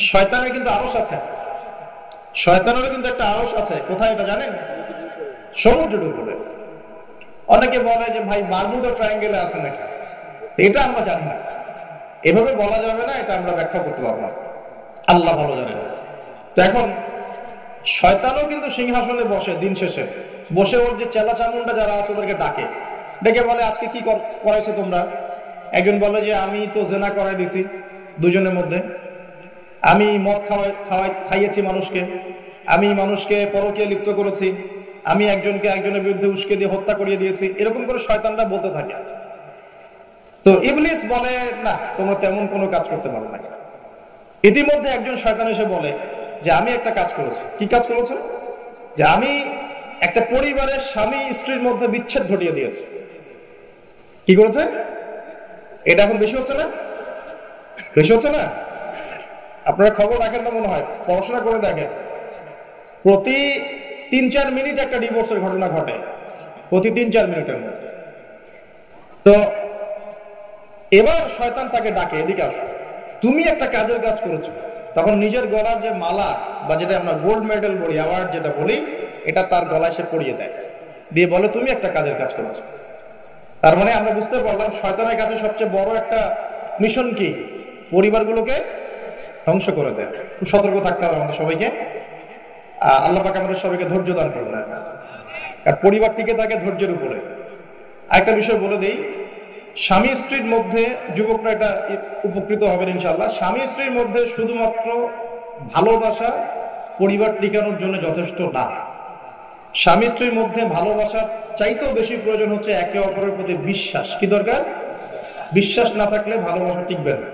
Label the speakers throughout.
Speaker 1: শয়তানের কিন্তু আরশ আছে, শয়তানেরও কিন্তু একটা আরশ আছে। কোথায় এটা জানেন? সমুদ্রের উপরে। অনেকে বলে যে ভাই বারমুডা ট্রায়াঙ্গেলে আছে নাকি, এটা আমরা জানি না, এভাবে বলা যাবে না, এটা আমরা ব্যাখ্যা করতে পারবো না, আল্লাহ ভালো জানেন। তো এখন শয়তানও কিন্তু সিংহাসনে বসে, দিন শেষে বসে ওর যে চেলা চামুন্ডা যারা আছে ওদেরকে ডাকে, ডেকে বলে আজকে কি করাইছো তোমরা? একজন বলে যে আমি তো জেনা করাই দিছি দুজনের মধ্যে, আমি মদ খাইয়েছি মানুষকে, আমি মানুষকে পরকীয়া লিপ্ত করেছি, আমি একজনকে একজনের বিরুদ্ধে উস্কে দিয়ে হত্যা করিয়ে দিয়েছি, এরকম করে শয়তানরা বলতে থাকে। তো ইবলিস বলে না, তোমরা তেমন কোনো কাজ করতে পারো না। ইতিমধ্যে একজন শয়তান এসে বলে যে আমি একটা কাজ করেছি। কি কাজ করেছো? যে আমি একটা পরিবারের স্বামী স্ত্রীর মধ্যে বিচ্ছেদ ঘটিয়ে দিয়েছি। কি করেছে? এটা এখন বেশি হচ্ছে না? বেশি হচ্ছে না? আপনারা খবর রাখেন না মনে হয়, পড়াশোনা করে দেখেন, প্রতি 3-4 মিনিট একটা ডিভোর্সের ঘটনা ঘটে, প্রতি 3-4 মিনিটের মধ্যে। তো এবার শয়তান তাকে ডাকে, এদিকে আসো, তুমি একটা কাজের কাজ করেছো। তখন নিজের গলার যে মালা বা যেটা আমরা গোল্ড মেডেল বলি, অ্যাওয়ার্ড যেটা বলি, এটা তার গলায় সে পরিয়ে দেয়, দিয়ে বলে তুমি একটা কাজের কাজ করেছো। তার মানে আমরা বুঝতে পারলাম শয়তানের কাছে সবচেয়ে বড় একটা মিশন কি? পরিবারগুলোকে ধ্বংস করে দেয়। খুব সতর্ক থাকতে হবে আমাদের সবাইকে। আল্লাহ পাক আমাদের সবাইকে ধৈর্য দান করুন। আর পরিবার টিকে থাকে ধৈর্যের উপরে। আরেকটা বিষয় বলে দেই, স্বামী স্ত্রীর মধ্যে, যুবকরা এটা উপকৃত হবেন ইনশাআল্লাহ, স্বামী স্ত্রীর মধ্যে শুধুমাত্র ভালোবাসা পরিবার টিকানোর জন্য যথেষ্ট না। স্বামী স্ত্রীর মধ্যে ভালোবাসার চাইতেও বেশি প্রয়োজন হচ্ছে একে অপরের প্রতি বিশ্বাস। কি দরকার? বিশ্বাস না থাকলে ভালোবাসা টিকবে না।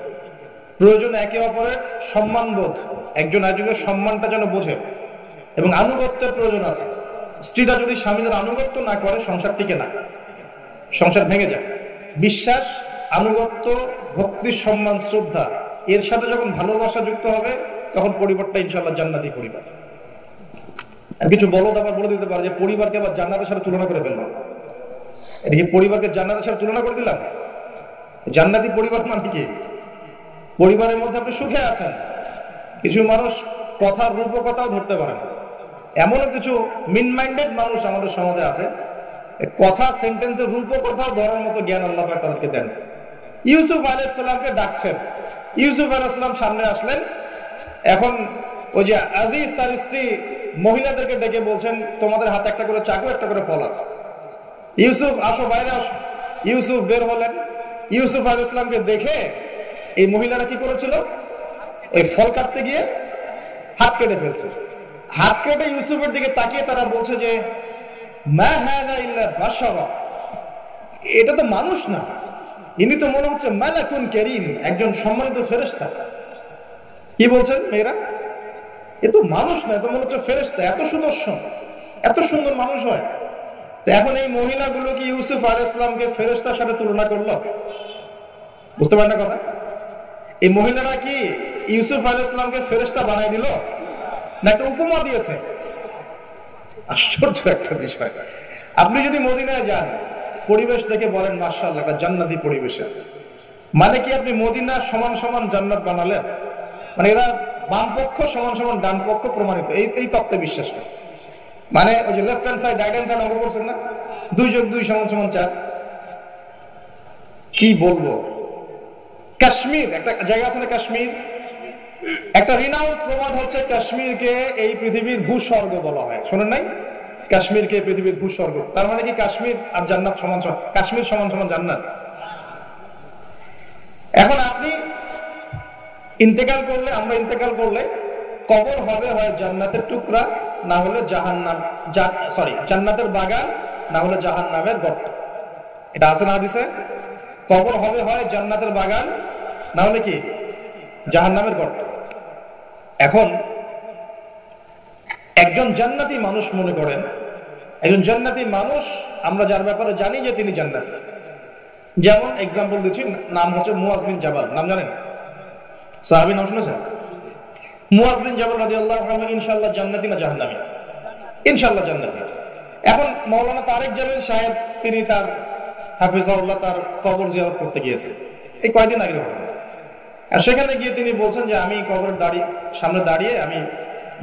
Speaker 1: প্রয়োজন একে অপরের সম্মানবোধ, একজন একজনের সম্মানটা যেন বোঝে, এবং আনুগত্যের প্রয়োজন আছে। স্ত্রীরা যদি স্বামীদের আনুগত্য না করে সংসার টিকে না, সংসার ভেঙে যায়। বিশ্বাস, আনুগত্য, ভক্তি, সম্মান, শ্রদ্ধা, এর সাথে যখন ভালোবাসা যুক্ত হবে তখন পরিবারটা ইনশাআল্লাহ জান্নাতি পরিবার। আর কিছু বলদ আবার বলে দিতে পারে যে পরিবারকে আবার জান্নাতের সাথে তুলনা করে ফেললাম। এটা কি পরিবারকে জান্নাতের সাথে তুলনা করে দিলাম? জান্নাতি পরিবার মানে কি? পরিবারের মধ্যে আপনি সুখে আছেন, কিছু মানুষ কথার রূপকথাও ধরতে পারে না। এমনও কিছু মিন মাইন্ডেড মানুষ আমাদের সমাজে আছে, কথা সেন্টেন্সের রূপকথাও ধরার মতো জ্ঞান আল্লাহ পাক তাদেরকে দেন। ইউসুফ আলাইহিস সালামকে ডাকছেন, ইউসুফ আলাইহিস সালাম সামনে আসলেন। এখন ওই যে আজিজ তার স্ত্রী মহিলাদেরকে ডেকে বলছেন তোমাদের হাতে একটা করে চাকু, একটা করে ফল আছে, ইউসুফ আসো, বাইরে আসো। ইউসুফ বের হলেন। ইউসুফ আলাইহিস সালামকে দেখে এই মহিলারা কি করেছিল? ওই ফল কাটতে গিয়ে হাত কেটে ফেলছে। হাত কেটে ইউসুফের দিকে তাকিয়ে তারা বলছে যে মা হাযা ইল্লা বাশারা, এটা তো মানুষ না, ইনি তো মনে হচ্ছে মালাকুন কারীম, একজন সম্মানিত ফেরেশতা। কি বলছেন মেয়েরা? এ তো মানুষ না, এ তো মনে হচ্ছে ফেরেশতা, এত সুদর্শন, এত সুন্দর মানুষ হয়। তো এখন এই মহিলাগুলো কি ইউসুফ আলাইহিস সালামকে ফেরেশতার সাথে তুলনা করলো? বুঝতে পারেন না কথা? এই মহিলারা কি ইউসুফ আলাইহিস সালামকে ফেরেশতা বানাই দিল, না একটা উপমা দিয়েছে? আশ্চর্য একটা বিষয়। আপনি যদি মদিনায় যান, পরিবেশ দেখে বলেন মাশাআল্লাহ, একটা জান্নাতি পরিবেশ আছে, মানে কি আপনি মদিনা সমান সমান জান্নাত বানালেন? মানে এরা বাম পক্ষ সমান সমান ডান পক্ষ প্রমাণিত, এই তত্ত্বে বিশ্বাস করে। মানে ওই যে left hand side right hand side অঙ্ক করছেন না, 2+2 = 4। কি বলবো, কাশ্মীর একটা জায়গা আছে না, কাশ্মীর একটা রিনাউন্ড প্রবাদ হচ্ছে কাশ্মীরকে এই পৃথিবীর ভূস্বর্গ বলা হয়। শোনেন নাই? কাশ্মীরকে পৃথিবীর ভূস্বর্গ। তার মানে কি কাশ্মীর আর জান্নাত সমান সমান? কাশ্মীর সমান সমান জান্নাত। এখন আপনি ইন্তেকাল করলে, আমরা ইন্তেকাল করলে কবর হবে হয় জান্নাতের টুকরা, না হলে জাহান্নাম, জান্নাতের বাগান, না হলে জাহান্নামের গর্ত। এটা আছে না হাদিসে? কবর হবে হয় জান্নাতের বাগান, না হলে কি জাহান্নামের গর্ত। এখন একজন জান্নাতি মানুষ, মনে করেন একজন জান্নাতি মানুষ, আমরা যার ব্যাপারে জানি যে তিনি জান্নাতি, যেমন এক্সাম্পল দিচ্ছি, নাম হচ্ছে মুয়াজ বিন জাবাল। নাম জানেন? সাহাবী, নাম শুনেছেন? মুয়াজ বিন জাবাল রাদিয়াল্লাহু আনহু ইনশাআল্লাহ জান্নাতি না জাহান্নামী? ইনশাআল্লাহ জান্নাতি। এখন মাওলানা তারেক জামিল সাহেব, তিনি তার হাফিজাহুল্লাহ তার কবর জিয়ারত করতে গিয়েছে এই কয়েকদিন আগে। আর সেখানে গিয়ে তিনি বলছেন যে আমি কবরের সামনে দাঁড়িয়ে আমি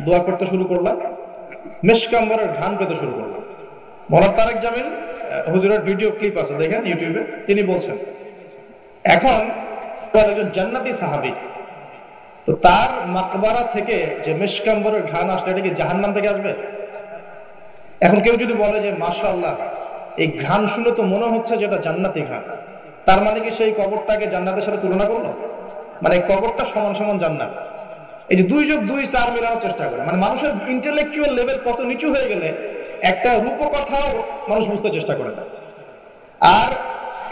Speaker 1: দোয়া করতে শুরু করলাম, মেশকাম্বরের ঘ্রাণ পেতে শুরু করলাম। মওলানা তারেক জামিল হুজুরের ভিডিও ক্লিপ আছে, দেখেন ইউটিউবে। তিনি বলছেন এখন একজন জান্নাতি সাহাবী, তো তার মাকবারা থেকে যে মেশকাম্বরের ঘ্রাণ আসলে এটা কি জাহান্নাম থেকে আসবে? এখন কেউ যদি বলে যে মাশাআল্লাহ এই ঘ্রাণ শুনে তো মনে হচ্ছে যে এটা জান্নাতি ঘ্রাণ, তার মানে কি সেই কবরটাকে জান্নাতের সাথে তুলনা করলো? মানে কবরটা সমান সমান জান্নাত। এই যে 2 যোগ 2 4 মেলানোর চেষ্টা করে, মানে মানুষের ইন্টেলেকচুয়াল লেভেল কত নিচু হয়ে গেলে একটা রূপকথাও মানুষ বুঝতে চেষ্টা করে না। আর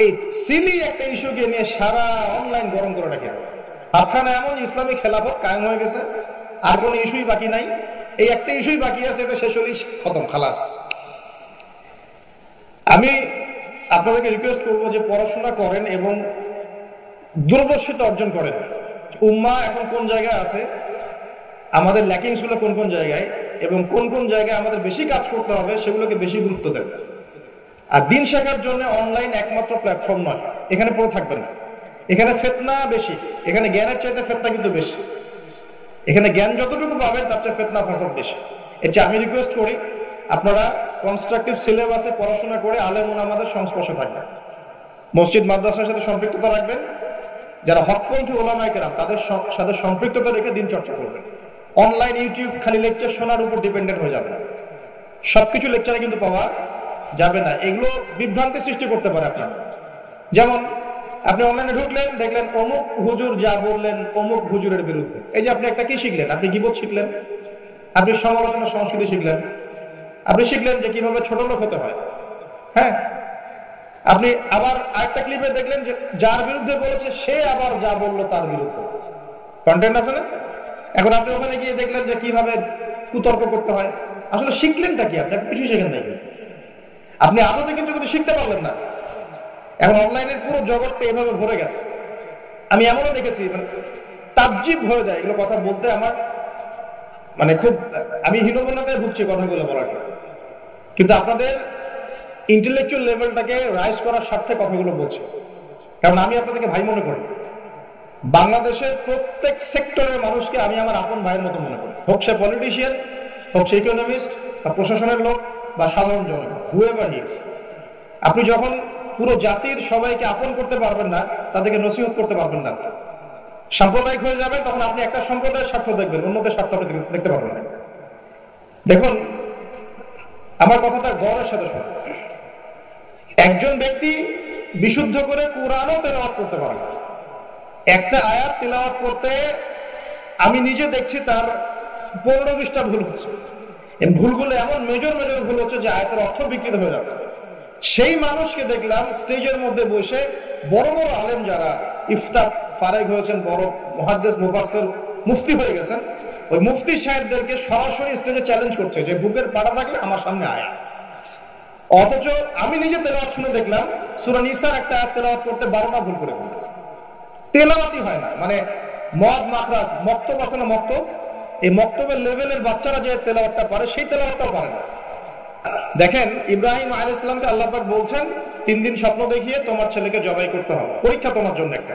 Speaker 1: এই সিলি একটা ইস্যুকে নিয়ে সারা অনলাইন গরম করে রাখে। আপনারা এমন ইসলামিক খেলাফত কায়েম হয়ে গেছে, আর কোনো ইস্যুই বাকি নাই। এই একটা ইস্যুই বাকি আছে, এটা শেষ হলেই খতম, খালাস। আমি আপনাদেরকে রিকোয়েস্ট করবো যে পড়াশোনা করেন এবং দূরদর্শিতা অর্জন করেন। উম্মাহ এখন কোন জায়গায় আছে, আমাদের ল্যাকিংস গুলো কোন কোন জায়গায়, এবং কোন কোন জায়গায় আমাদের বেশি কাজ করতে হবে সেগুলোকে বেশি গুরুত্ব দেন। আর দিন শেখার জন্য অনলাইন একমাত্র প্ল্যাটফর্ম নয়, এখানে পড়ে থাকবেন না। এখানে ফিতনা বেশি, এখানে জ্ঞানের চাইতে ফিতনা কিন্তু বেশি। এখানে জ্ঞান যতটুকু পাবেন তার চেয়ে ফিতনা ফাসাদ বেশি। এর চেয়ে আমি রিকোয়েস্ট করি আপনারা কনস্ট্রাকটিভ সিলেবাসে পড়াশোনা করে আলেম ওলামাদের সংস্পর্শে থাকবেন, মসজিদ মাদ্রাসার সাথে সম্পৃক্ততা রাখবেন, যারা হকপন্থী ওলামায়ে কেরাম তাদের সাথে সম্পৃক্ততা রেখে দিন চর্চা করবেন। অনলাইন ইউটিউব খালি লেকচার শোনার উপর ডিপেন্ডেন্ট হয়ে যাবে না, সবকিছু লেকচারে কিন্তু পাওয়া যাবে না। এগুলো বিভ্রান্তি সৃষ্টি করতে পারে আপনার। যেমন আপনি অনলাইনে ঢুকলেন, দেখলেন অমুক হুজুর যা বললেন অমুক হুজুরের বিরুদ্ধে। এই যে আপনি একটা কি শিখলেন? আপনি গীবত শিখলেন, আপনি সমালোচনা সংস্কৃতি শিখলেন, আপনি শিখলেন যে কিভাবে ছোট লোক হতে হয়। হ্যাঁ, আপনি আবার আরেকটা ক্লিপে দেখলেন যে যার বিরুদ্ধে বলেছে সে আবার যা বললো তার বিরুদ্ধে কন্টেন্ট আছে না? এখন আপনি ওখানে গিয়ে দেখলেন যে কিভাবে কুতর্ক করতে হয়। আসলে শিখলেনটা কি? আপনি কিছু শেখেন নাই, আপনি আদতে কিন্তু শিখতে পারলেন না। এখন অনলাইনের পুরো জগৎটা এভাবে ভরে গেছে। আমি এমনও দেখেছি, মানে তাজ্জিব হয়ে যায় এগুলো কথা বলতে। আমার মানে খুব, আমি হীনমন্যতায় ভুগছি কথাগুলো বলার, কিন্তু আপনাদের ইন্টেলেকচুয়াল লেভেলটাকে রাইজ করার স্বার্থে কথাগুলো বলছি। কারণ আমি আপনাদেরকে ভাই মনে করি। বাংলাদেশের প্রত্যেক সেক্টরের মানুষকে আমি আমার আপন ভাইয়ের মতো মনে করি, হোক সে পলিটিশিয়ান, হোক সে ইকোনমিস্ট বা প্রশাসনের লোক বা সাধারণ জনগণ, হুএভার হি ইজ। আপনি যখন পুরো জাতির সবাইকে আপন করতে পারবেন না, তাদেরকে নসিহত করতে পারবেন না, সাম্প্রদায়িক হয়ে যাবে, তখন আপনি একটা সম্প্রদায়ের স্বার্থ দেখবেন, অন্যদের স্বার্থ আপনি দেখতে পারবেন না। দেখুন, আমার কথাটা গৌরবের সাথে শুনুন। একজন ব্যক্তি বিশুদ্ধ করে কোরআনও তেলাওয়াত করতে পারে না। একটা আয়াত তেলাওয়াত করতে আমি নিজে দেখছি তার 15-20টা ভুল হচ্ছে। এই ভুলগুলো এমন মেজর ভুল হচ্ছে যে আয়াতের অর্থ বিকৃত হয়ে যাচ্ছে। সেই মানুষকে দেখলাম স্টেজের মধ্যে বসে বড় বড় আলেম যারা ইফতা ফারেগ হয়েছেন, বড় মুহাদ্দিস মুফাসসির মুফতি হয়ে গেছেন, ওই মুফতি সাহেবদেরকে সরাসরি স্টেজে চ্যালেঞ্জ করছে যে বুকের পাটা থাকলে আমার সামনে আয়। অথচ আমি নিজে তেলাওয়াত শুনে দেখলাম সূরা নিসার একটা আয়াত তেলাওয়াত করতে 12টা ভুল করে ফেলেছে। তেলাওয়াতই হয় না, মানে মদ মাখরাজ মক্তব আছে না, মক্তব, এই মক্তবের লেভেলের বাচ্চারা যে তেলাওয়াতটা পারে সেই তেলাওয়াতটাও পারে না। দেখেন, ইব্রাহিম আলাইহিস সালামকে আল্লাহ পাক বলছেন 3 দিন স্বপ্ন দেখিয়ে তোমার ছেলেকে জবাই করতে হবে, পরীক্ষা তোমার জন্য একটা।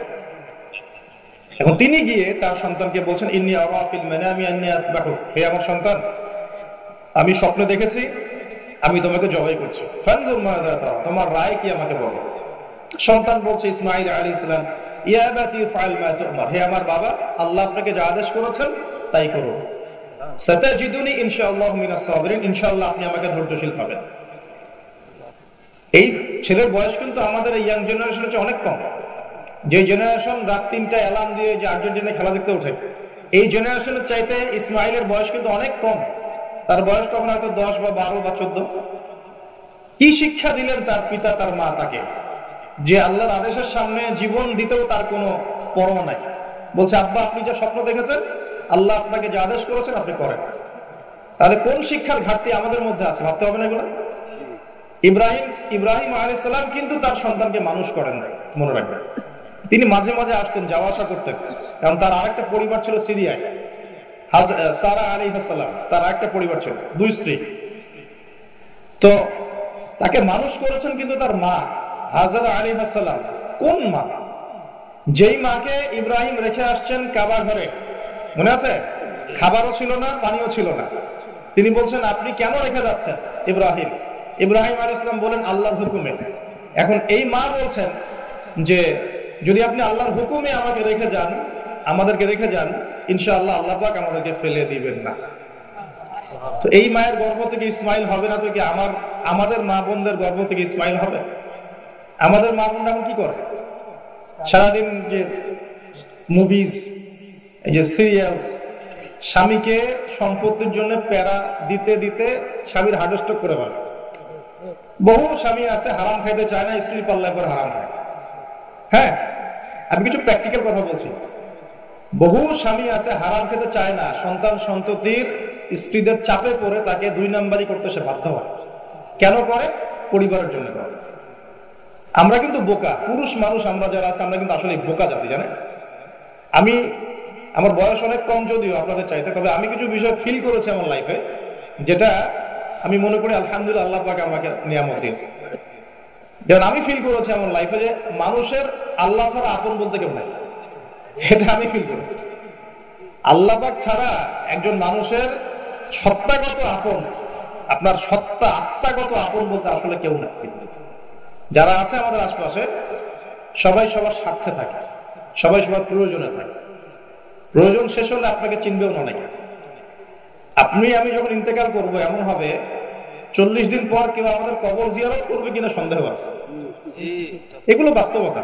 Speaker 1: এখন তিনি গিয়ে তার সন্তানকে বলছেন ইন্নী আরা ফিল মানামি আন্নী আযবাহু, হে আমার সন্তান, আমি স্বপ্নে দেখেছি আমি তোমাকে জবাই করছি, ফানজুর মাযা তারা, তোমার রায় কি আমাকে বলো। সন্তান বলছে ইসমাঈল আলাইহিস সালাম ইয়া আবাতি ফাআল মা তু'মার, হে আমার বাবা, আল্লাহ আপনাকে যা আদেশ করেছেন তাই করো। সাতাজিদুনি ইনশাআল্লাহ মিনাস সাবিরিন, ইনশাআল্লাহ আপনি আমাকে ধৈর্যশীল পাবেন। এই ছেলের বয়স কিন্তু আমাদের এই ইয়াং জেনারেশনের চেয়ে অনেক কম। যে জেনারেশন রাত 3টায় অ্যালার্ম দিয়ে যে আর্জেন্টিনা খেলা দেখতে ওঠে, এই জেনারেশনের চাইতে ইসমাইলের বয়স কিন্তু অনেক কম। তার বয়স তখন হয়তো 10 বা 12 বা 14। কি শিক্ষা দিলেন তার পিতা তার মা তাকে, যে আল্লাহর আদেশের সামনে জীবন দিতেও তার কোনো পরোয়া নাই। বলছে আব্বা আপনি যা স্বপ্ন দেখেছেন, আল্লাহ আপনাকে যা আদেশ করেছেন আপনি করেন। তাহলে কোন শিক্ষার ঘাটতি আমাদের মধ্যে আছে ভাবতে হবে না এগুলো। ইব্রাহিম আলাইহিস সালাম কিন্তু তার সন্তানকে মানুষ করেন নাই, মনে রাখবেন। তিনি মাঝে মাঝে আসতেন, যাওয়া আসা করতেন, কারণ তার আরেকটা পরিবার ছিল সিরিয়ায়। সারা আলাইহিস সালাম, তার আরেকটা পরিবার ছিল, 2 স্ত্রী। তো তাকে মানুষ করেছেন কিন্তু তার মা হাজারা আলাইহিস সালাম। কোন মা? যেই মাকে ইব্রাহিম রেখে আসছেন কাবা ঘরে, মনে আছে? খাবারও ছিল না, পানিও ছিল না। তিনি বলছেন আপনি কেন রেখে যাচ্ছেন ইব্রাহিম? ইব্রাহিম আলাইহিস সালাম বলেন আল্লাহর হুকুমে। এখন এই মা বলছেন যে যদি আপনি আল্লাহর হুকুমে আমাকে রেখে যান, আমাদেরকে রেখে যান, ইনশাআল্লাহ আল্লাহ পাক আমাদেরকে ফেলে দিবেন না। তো এই মায়ের গর্ভ থেকে ইসমাইল হবে না তো কি আমাদের মা বোনদের গর্ভ থেকে ইসমাইল হবে? আমাদের মা বোনরা এখন কি করে? সারাদিন যে মুভিজ, এই যে সিরিয়ালস, স্বামীকে সম্পত্তির জন্য প্যারা দিতে দিতে স্বামীর হার্ট স্ট্রোক করে ফেলে। বহু স্বামী আছে হারাম খাইতে চায় না, স্ত্রী পাল্লায় করে হারাম খায়। হ্যাঁ, আমি কিছু প্র্যাকটিক্যাল কথা বলছি। বহু স্বামী আছে হারাম খেতে চায় না, সন্তান সন্ততির স্ত্রীদের চাপে পড়ে তাকে 2 নাম্বারই করতে সে বাধ্য হয়। কেন করে? পরিবারের জন্য করে। আমরা কিন্তু বোকা পুরুষ মানুষ, আমরা যারা আছে আমরা কিন্তু আসলে বোকা জাতি, জানেন? আমার বয়স অনেক কম যদিও আপনাদের চাইতে, তবে আমি কিছু বিষয় ফিল করেছি আমার লাইফে, যেটা আমি মনে করি আলহামদুলিল্লাহ আল্লাহ পাক আমাকে নিয়ামত দিয়েছে। যেমন আমি ফিল করেছি আমার লাইফে যে মানুষের আল্লাহ ছাড়া আপন বলতে কেউ নাই, এটা আমি ফিল করেছি। আল্লাহ পাক ছাড়া একজন মানুষের সত্তাগত আপন, আপনার সত্তা আত্মাগত আপন বলতে আসলে কেউ নাই। যারা আছে আমাদের আশপাশে সবাই সবার স্বার্থে থাকে, সবাই সবার প্রয়োজনে থাকে। প্রয়োজন শেষ হলে আপনাকে চিনবেও না নাকি। আপনি আমি যখন ইন্তেকাল করবো এমন হবে 40 দিন পর কেউ আমাদের কবর জিয়ারত করবে কিনা সন্দেহ আছে। এগুলো বাস্তবতা।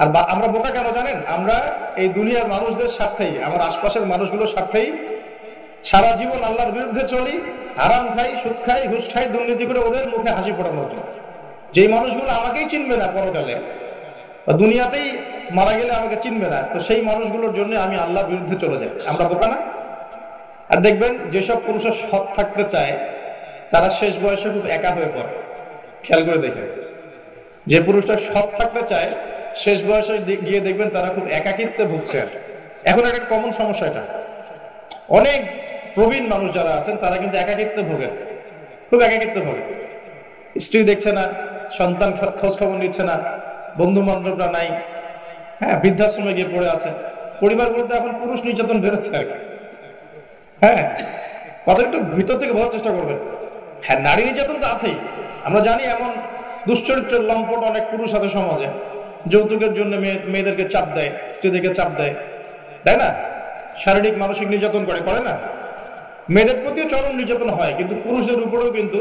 Speaker 1: আর আমরা বোকা কেন জানেন? আমরা এই দুনিয়ার মানুষদের স্বার্থেই, আমার আশপাশের মানুষগুলোর স্বার্থেই সারা জীবন আল্লাহর বিরুদ্ধে চলি, হারাম খাই, সুদ খাই, ঘুষ খাই, দুর্নীতি করে ওদের মুখে হাসি ফোটানোর জন্য। যেই মানুষগুলো আমাকেই চিনবে না পরকালে, বা দুনিয়াতেই মারা গেলে আমাকে চিনবে না, তো সেই মানুষগুলোর জন্য আমি আল্লাহর বিরুদ্ধে চলে যাই। আমরা বোকা না? আর দেখবেন যেসব পুরুষের সৎ থাকতে চায় তারা শেষ বয়সে খুব একা হয়ে পড়ে। খেয়াল করে দেখেন, যে পুরুষটা সৎ থাকতে চায় শেষ বয়সে গিয়ে দেখবেন তারা খুব একাকিত্বে ভুগছে। এখন একটা কমন সমস্যা, এটা অনেক প্রবীণ মানুষ যারা আছেন তারা কিন্তু একাকিত্বে ভোগে, খুব একাকিত্বে ভোগে। স্ত্রী দেখছে না, সন্তান খোঁজ খবর নিচ্ছে না, বন্ধু বান্ধবরা নাই, হ্যাঁ, বৃদ্ধাশ্রমে গিয়ে পড়ে আছে। পরিবারগুলোতে এখন পুরুষ নির্যাতন বেড়েছে আর কি। হ্যাঁ, কথা একটু ভিতর থেকে বোঝার চেষ্টা করবেন। হ্যাঁ, নারী নির্যাতন তো আছেই, আমরা জানি। এমন দুশ্চরিত্রের লম্পট অনেক পুরুষ আছে সমাজে, যৌতুকের জন্য মেয়েদেরকে চাপ দেয়, স্ত্রীদেরকে চাপ দেয়, তাই না? শারীরিক মানসিক নির্যাতন করে না? মেয়েদের প্রতিও চরম নির্যাতন হয়, কিন্তু পুরুষদের উপরেও কিন্তু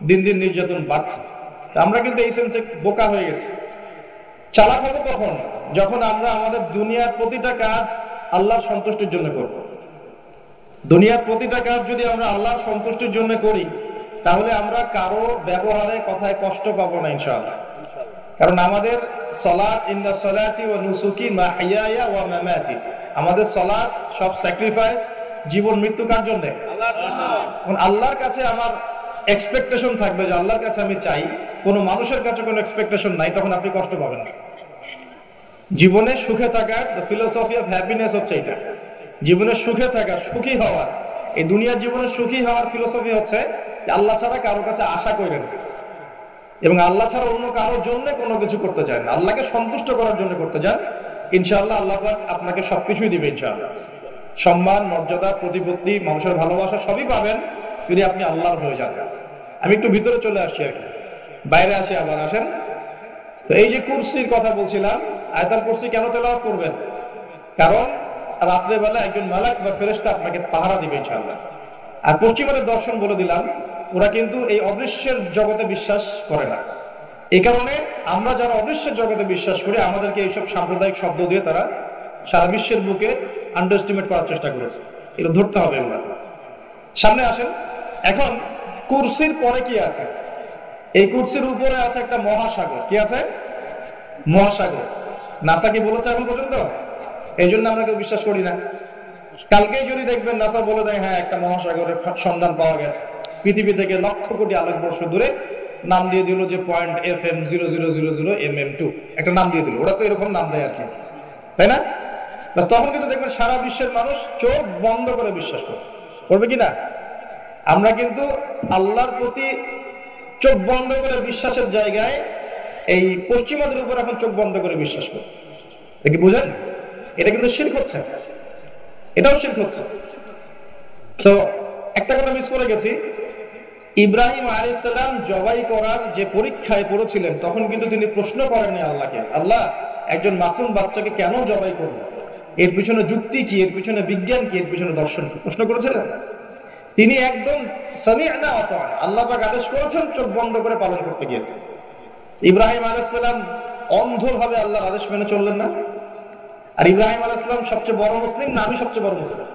Speaker 1: দিন দিন নির্যাতন বাড়ছে। আমরা কিন্তু এই সেন্সে বোকা হয়ে গেছি। চালাক হবো কখন? যখন আমরা আমাদের দুনিয়ার প্রতিটা কাজ আল্লাহর সন্তুষ্টির জন্য করব। দুনিয়ার প্রতিটা কাজ যদি আমরা আল্লাহর সন্তুষ্টির জন্য করি, তাহলে আমরা কারো ব্যবহারে কথায় কষ্ট পাবো না ইনশাআল্লাহ। কারণ আমাদের সালাত, ইন্না সালাতি ওয়া নুসুকি মাহইয়ায়া ওয়া মামাতি, আমাদের সালাত সব স্যাক্রিফাইস, জীবন মৃত্যু কার জন্য? আল্লাহর জন্য। আল্লাহর কাছে আমার এক্সপেকটেশন থাকবে যে আল্লাহর কাছে আমি চাই, কোনো মানুষের কাছে কোনো এক্সপেকটেশন নাই, তখন আপনি কষ্ট পাবেন না। জীবনে সুখে থাকার ফিলোসফি অফ হ্যাপিনেস হচ্ছে এটা। জীবনে সুখে থাকার, সুখী হওয়ার, এই দুনিয়ার জীবনে সুখী হওয়ার ফিলোসফি হচ্ছে যে আল্লাহ ছাড়া কারোর কাছে আশা করেন এবং আল্লাহ ছাড়া অন্য কারোর জন্য কোনো কিছু করতে চান না, আল্লাহকে সন্তুষ্ট করার জন্য করতে যান। ইনশাআল্লাহ আল্লাহ পাক আপনাকে সবকিছুই দিবে ইনশাআল্লাহ। সম্মান, মর্যাদা, প্রতিপত্তি, মানুষের ভালোবাসা সবই পাবেন যদি আপনি আল্লাহর হয়ে যান। আমি একটু ভিতরে চলে আসছি আর কি, বাইরে আসি আবার, আসেন। তো এই যে কুরসির কথা বলছিলাম, আয়াতুল কুরসি কেন তেলাওয়াত করবেন? কারণ রাত্রেবেলা একজন মালাক বা ফেরেশতা আপনাকে পাহারা দিবে ইনশাআল্লাহ। আর পশ্চিমাদের দর্শন বলে দিলাম, ওরা কিন্তু এই অদৃশ্যের জগতে বিশ্বাস করে না। এই কারণে আমরা যারা অদৃশ্যের জগতে বিশ্বাস করি, আমাদেরকে এইসব সাম্প্রদায়িক শব্দ দিয়ে তারা সারা বিশ্বের বুকে আন্ডারএস্টিমেট করার চেষ্টা করেছে। এটা ধরতে হবে। ওরা সামনে আসেন। এখন কুরসির পরে কি আছে? এই কুরসির উপরে আছে একটা মহাসাগর। কি আছে? মহাসাগর। নাসা কি বলেছে এখন পর্যন্ত? এই জন্য আমরা কেউ বিশ্বাস করি না। কালকেই যদি দেখবেন নাসা বলে দেয় হ্যাঁ একটা মহাসাগরের সন্ধান পাওয়া গেছে, পৃথিবী থেকে লক্ষ কোটি আলোকবর্ষ দূরে, নাম দিয়ে দিল যে পয়েন্ট FM 0000mm2, একটা নাম দিয়ে দিল। ওরা তো এরকম নাম দেয় আর কি, তাই না? তখন কিন্তু দেখবেন সারা বিশ্বের মানুষ চোখ বন্ধ করে বিশ্বাস করবে কি না? আমরা কিন্তু আল্লাহর প্রতি চোখ বন্ধ করে বিশ্বাসের জায়গায় এই পশ্চিমাদের উপর এখন চোখ বন্ধ করে বিশ্বাস করি। দেখি বুঝেন, এটা কিন্তু শিরক হচ্ছে, এটাও শিরক হচ্ছে। তো একটা কথা মিস করে গেছি, ইব্রাহিম আলাইহিস সালাম জবাই করার যে পরীক্ষায় পড়েছিলেন তখন কিন্তু তিনি প্রশ্ন করেননি আল্লাহকে, আল্লাহ একজন মাসুম বাচ্চাকে কেন জবাই করব, এর পিছনে যুক্তি কি, এর পিছনে বিজ্ঞান কি, এর পিছনে দর্শন কি, প্রশ্ন করেছিলেন? তিনি একদম সামি'না ওয়া আতা'না, আল্লাহ পাক আদেশ করেছেন, চোখ বন্ধ করে পালন করতে গিয়েছেন। ইব্রাহিম আলাইহিস সালাম অন্ধভাবে আল্লাহর আদেশ মেনে চললেন না? আর ইব্রাহিম আলাইহিস সালাম সবচেয়ে বড় মুসলিম না আমি সবচেয়ে বড় মুসলিম?